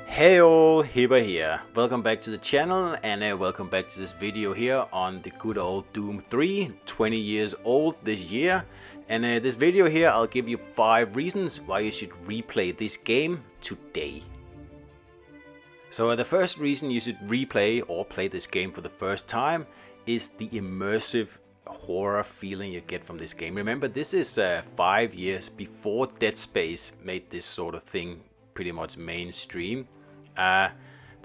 Hey all, Hibber here. Welcome back to the channel and welcome back to this video here on the good old Doom 3, 20 years old this year. And this video here I'll give you 5 reasons why you should replay this game today. So the first reason you should replay or play this game for the first time is the immersive horror feeling you get from this game. Remember, this is 5 years before Dead Space made this sort of thing pretty much mainstream. The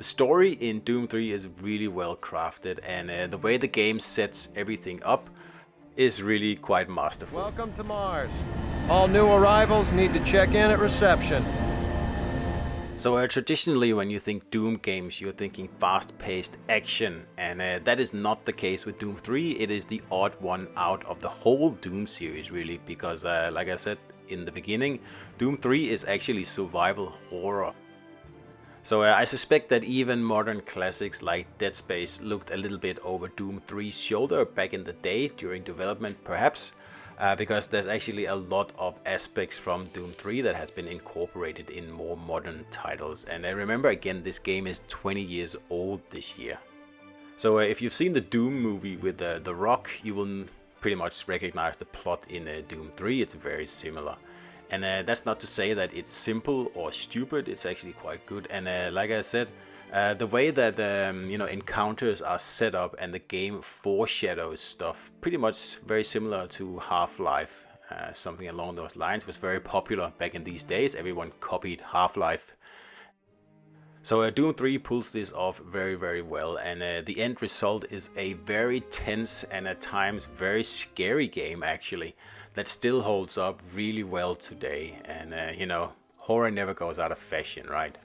story in Doom 3 is really well crafted, and the way the game sets everything up is really quite masterful. Welcome to Mars. All new arrivals need to check in at reception. So traditionally when you think Doom games, you're thinking fast-paced action, and that is not the case with Doom 3. It is the odd one out of the whole Doom series, really, because like I said in the beginning, Doom 3 is actually survival horror. So I suspect that even modern classics like Dead Space looked a little bit over Doom 3's shoulder back in the day during development, perhaps, because there's actually a lot of aspects from Doom 3 that has been incorporated in more modern titles. And remember, again, this game is 20 years old this year. So if you've seen the Doom movie with The Rock, you will pretty much recognize the plot in Doom 3. It's very similar. And that's not to say that it's simple or stupid. It's actually quite good. And like I said, the way that encounters are set up and the game foreshadows stuff, pretty much very similar to Half-Life. Something along those lines was very popular back in these days. Everyone copied Half-Life. So Doom 3 pulls this off very, very well, and the end result is a very tense and at times very scary game, actually, that still holds up really well today. And horror never goes out of fashion, right?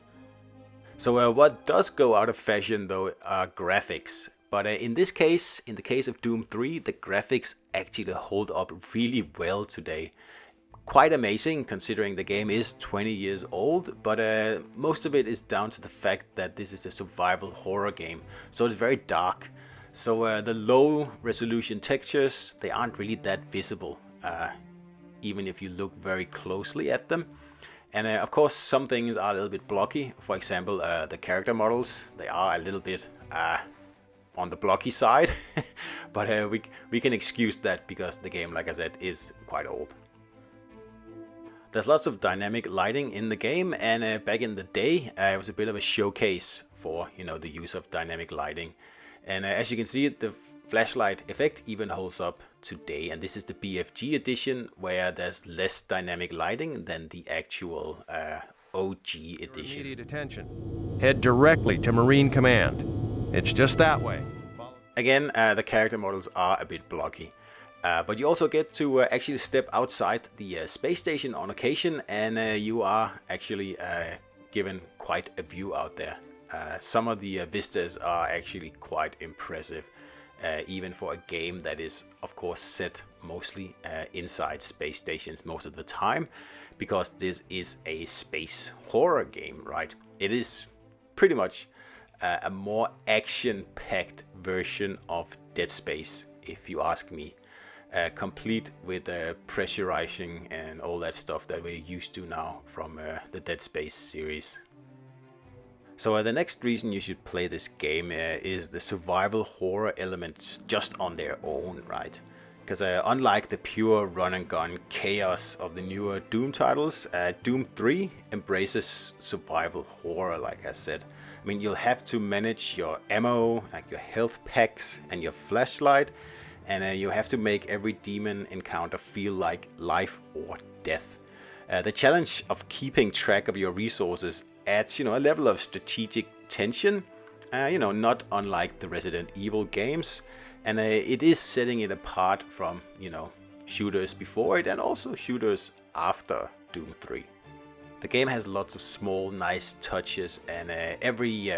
So what does go out of fashion though are graphics. But in this case, in the case of Doom 3, the graphics actually hold up really well today. Quite amazing considering the game is 20 years old, but most of it is down to the fact that this is a survival horror game, so it's very dark. So the low resolution textures, they aren't really that visible, even if you look very closely at them. And of course some things are a little bit blocky. For example, the character models, they are a little bit on the blocky side, but we can excuse that because the game, like I said, is quite old. There's lots of dynamic lighting in the game, and back in the day it was a bit of a showcase for the use of dynamic lighting. And as you can see, the flashlight effect even holds up today, and this is the BFG edition where there's less dynamic lighting than the actual OG edition. Immediate attention. Head directly to Marine Command. It's just that way. Again, the character models are a bit blocky. But you also get to actually step outside the space station on occasion, and you are actually given quite a view out there. Some of the vistas are actually quite impressive, even for a game that is, of course, set mostly inside space stations most of the time, because this is a space horror game, right? It is pretty much a more action-packed version of Dead Space, if you ask me. Complete with pressurizing and all that stuff that we're used to now from the Dead Space series. So the next reason you should play this game is the survival horror elements just on their own, right? Because unlike the pure run and gun chaos of the newer Doom titles, Doom 3 embraces survival horror, like I said. I mean, you'll have to manage your ammo, like your health packs and your flashlight, and you have to make every demon encounter feel like life or death. The challenge of keeping track of your resources adds, a level of strategic tension, not unlike the Resident Evil games, and it is setting it apart from, shooters before it and also shooters after Doom 3. The game has lots of small, nice touches, and every,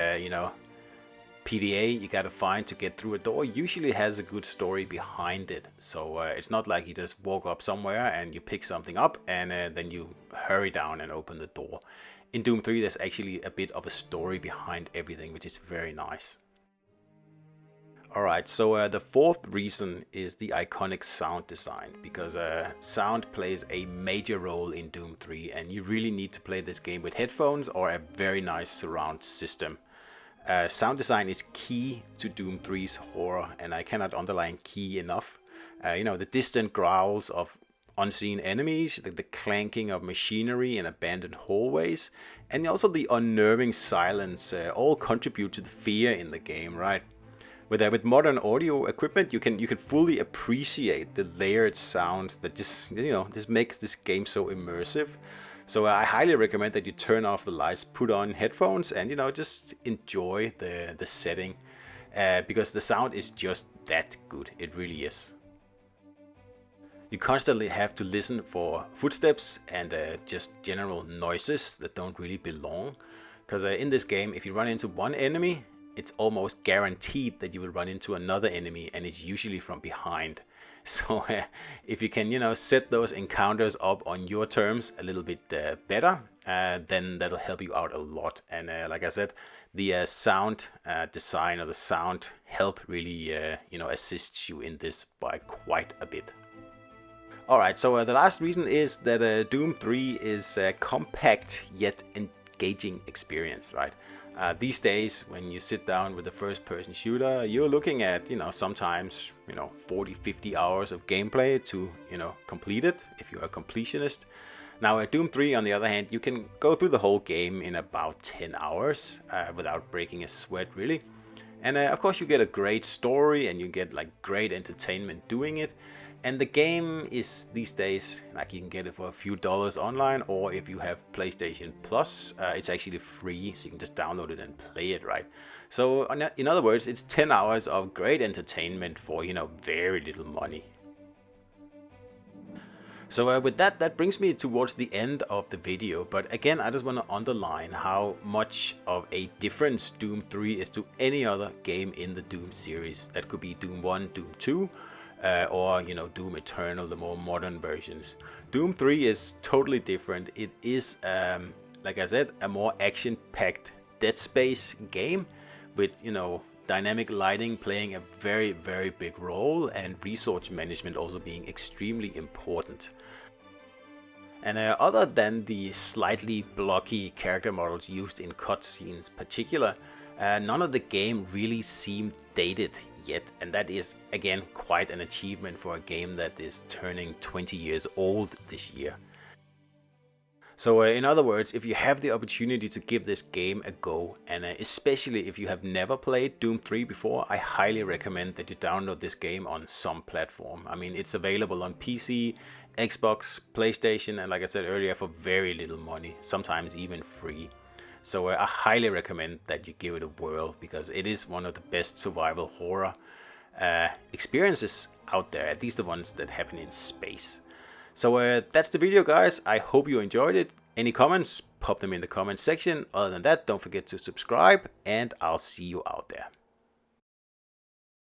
PDA you gotta find to get through a door usually has a good story behind it. So it's not like you just walk up somewhere and you pick something up and then you hurry down and open the door. In Doom 3 there's actually a bit of a story behind everything, which is very nice. Alright, so the fourth reason is the iconic sound design, because sound plays a major role in Doom 3, and you really need to play this game with headphones or a very nice surround system. Sound design is key to Doom 3's horror, and I cannot underline key enough. You know, the distant growls of unseen enemies, the clanking of machinery in abandoned hallways, and also the unnerving silence all contribute to the fear in the game, right? With modern audio equipment, you can fully appreciate the layered sounds that just makes this game so immersive. So I highly recommend that you turn off the lights, put on headphones, and just enjoy the setting, because the sound is just that good. It really is. You constantly have to listen for footsteps and just general noises that don't really belong, because in this game, if you run into one enemy, it's almost guaranteed that you will run into another enemy, and it's usually from behind. So if you can, set those encounters up on your terms a little bit better, then that'll help you out a lot. And like I said, the sound design or the sound help really, assists you in this by quite a bit. Alright, so the last reason is that Doom 3 is a compact yet engaging experience, right? These days, when you sit down with a first-person shooter, you're looking at, sometimes, 40, 50 hours of gameplay to, complete it, if you're a completionist. Now, at Doom 3, on the other hand, you can go through the whole game in about 10 hours without breaking a sweat, really. And of course, you get a great story, and you get, great entertainment doing it. And the game is, these days, you can get it for a few dollars online, or if you have PlayStation Plus, it's actually free, so you can just download it and play it, right? So, in other words, it's 10 hours of great entertainment for, very little money. So with that brings me towards the end of the video, but again, I just want to underline how much of a difference Doom 3 is to any other game in the Doom series. That could be Doom 1, Doom 2, or Doom Eternal, the more modern versions. Doom 3 is totally different. It is, like I said, a more action-packed Dead Space game with dynamic lighting playing a very, very big role, and resource management also being extremely important. And other than the slightly blocky character models used in cutscenes particular, none of the game really seemed dated yet, and that is again quite an achievement for a game that is turning 20 years old this year. So in other words, if you have the opportunity to give this game a go, and especially if you have never played Doom 3 before, I highly recommend that you download this game on some platform. I mean, it's available on PC, Xbox, PlayStation, and like I said earlier, for very little money, sometimes even free. So I highly recommend that you give it a whirl, because it is one of the best survival horror experiences out there, at least the ones that happen in space. So that's the video, guys. I hope you enjoyed it. Any comments, pop them in the comment section. Other than that, don't forget to subscribe, and I'll see you out there.